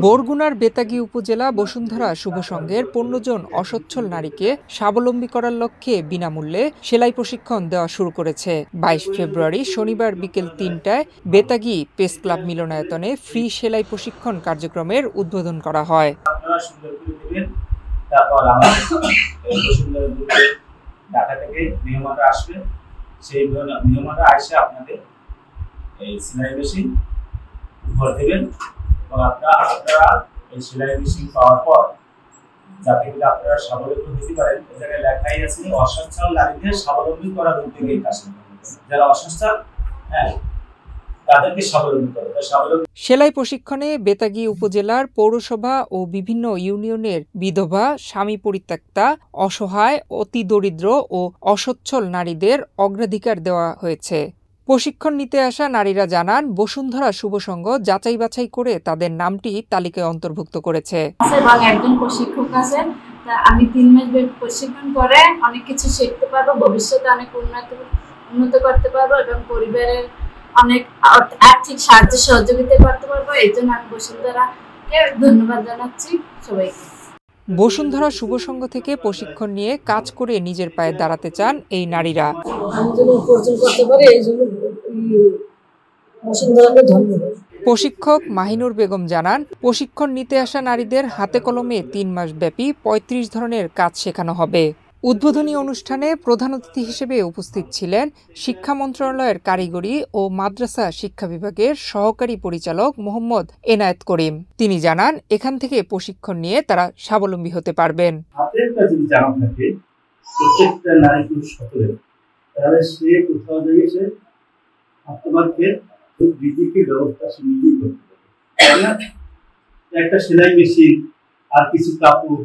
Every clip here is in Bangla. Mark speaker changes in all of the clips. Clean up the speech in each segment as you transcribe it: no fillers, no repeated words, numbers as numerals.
Speaker 1: বরগুনার বেতাগী উপজেলা বসুন্ধরা শুভ সংঘের ১৫ জন অসচ্ছল নারীকে স্বাবলম্বী করার লক্ষ্যে বিনামূল্যে সেলাই প্রশিক্ষণ দেওয়া শুরু করেছে। ২২ ফেব্রুয়ারি শনিবার বিকেল ৩টায় বেতাগী প্রেস ক্লাব মিলনায়তনে ফ্রি সেলাই প্রশিক্ষণ কার্যক্রমের উদ্বোধন করা হয়।
Speaker 2: সেলাই মেশিন উপহার দেবেন এবং আপনারা এই সেলাই মেশিন পাওয়ার পর যাতে করে আপনারা স্বাবলম্বী হতে পারেন, এই জায়গায় লেখাই আছে অসচ্ছল নারীদের স্বাবলম্বী করার উদ্যোগে এই কাজ করতে হবে। যারা অসচ্ছল তাদেরকে স্বাবলম্বী করতে হবে।
Speaker 1: সেলাই প্রশিক্ষণে বেতাগী উপজেলার পৌরসভা ও বিভিন্ন ইউনিয়নের বিধবা, স্বামী পরিত্যক্তা, অসহায়, অতি দরিদ্র ও অসচ্ছল নারীদের অগ্রাধিকার দেওয়া হয়েছে। প্রশিক্ষণ নিতে আসা নারীরা জানান, বসুন্ধরা শুভ সংঘ যাচাই বাছাই করে তাদের নামটি তালিকায় অন্তর্ভুক্ত করেছে।
Speaker 3: একজন প্রশিক্ষক আছে, আমি ৩ মাস প্রশিক্ষণ করে অনেক কিছু শিখতে পারবো, ভবিষ্যতে অনেক উন্নত করতে পারবো এবং পরিবারের অনেক আর্থিক সাহায্য সহযোগিতা করতে পারবো। এই জন্য আমি বসুন্ধরাকে ধন্যবাদ জানাচ্ছি সবাইকে।
Speaker 1: বসুন্ধরা শুভ সংঘ থেকে প্রশিক্ষণ নিয়ে কাজ করে নিজের পায়ে দাঁড়াতে চান এই নারীরা। প্রশিক্ষক মাহিনুর বেগম জানান, প্রশিক্ষণ নিতে আসা নারীদের হাতে কলমে ৩ মাস ব্যাপী ৩৫ ধরনের কাজ শেখানো হবে। উদ্বোধনী অনুষ্ঠানে প্রধান অতিথি হিসেবে উপস্থিত ছিলেন শিক্ষা মন্ত্রণালয়ের কারিগরি ও মাদ্রাসা শিক্ষা বিভাগের সহকারী পরিচালক মোহাম্মদ এনায়েত করিম। তিনি জানান, এখান থেকে প্রশিক্ষণ নিয়ে তারা স্বাবলম্বী হতে পারবেন।
Speaker 4: হাতের কাজ যদি জানা থাকে প্রত্যেকটা নারী পুরুষ সকলে, তাহলে সে কোথাও গিয়ে সে আত্মবাদকে নিজেকে ব্যবস্থা সে নিজেই করতে পারবে। একটা সেলাই মেশিন আর কিছু কাপড়,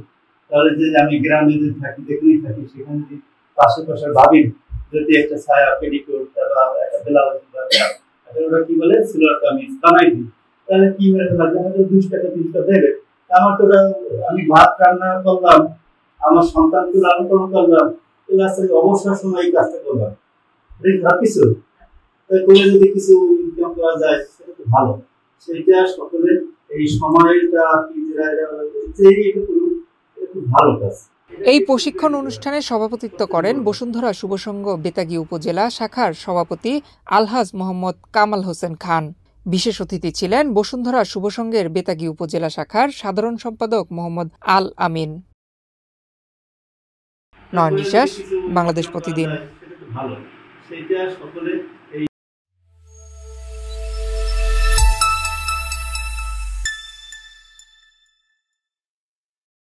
Speaker 4: তাহলে যে আমি গ্রামে যদি থাকি, যেখানেই থাকি, সেখানে যদি পাশে ভাবির যদি একটা ছায়া পেটিকোট বা একটা ব্লাউজ ওরা কি বলে সিলোয়ার কামিজ বানাই দিই, তাহলে কি হয়ে যাবে, আমাদের ২০ টাকা ৩০ টাকা দেবে। আমার তো আমি ভাত রান্না করলাম, আমার সন্তানকে লালন পালন করলাম, অবসর সময় এই কাজটা করলাম, কিছু করে যদি কিছু ইনকাম করা যায় সেটা তো ভালো। সেটা সকলের এই সময়টা ভালো কাজ।
Speaker 1: এই প্রশিক্ষণ অনুষ্ঠানে সভাপতিত্ব করেন বসুন্ধরা শুভ সংঘ বেতাগী উপজেলা শাখার সভাপতি আলহাজ মোহাম্মদ কামাল হোসেন খান। বিশেষ অতিথি ছিলেন বসুন্ধরা শুভ সংঘের বেতাগী উপজেলা শাখার সাধারণ সম্পাদক মোহাম্মদ আল আমিন। নয়ন বিশ্বাস, বাংলাদেশ প্রতিদিন।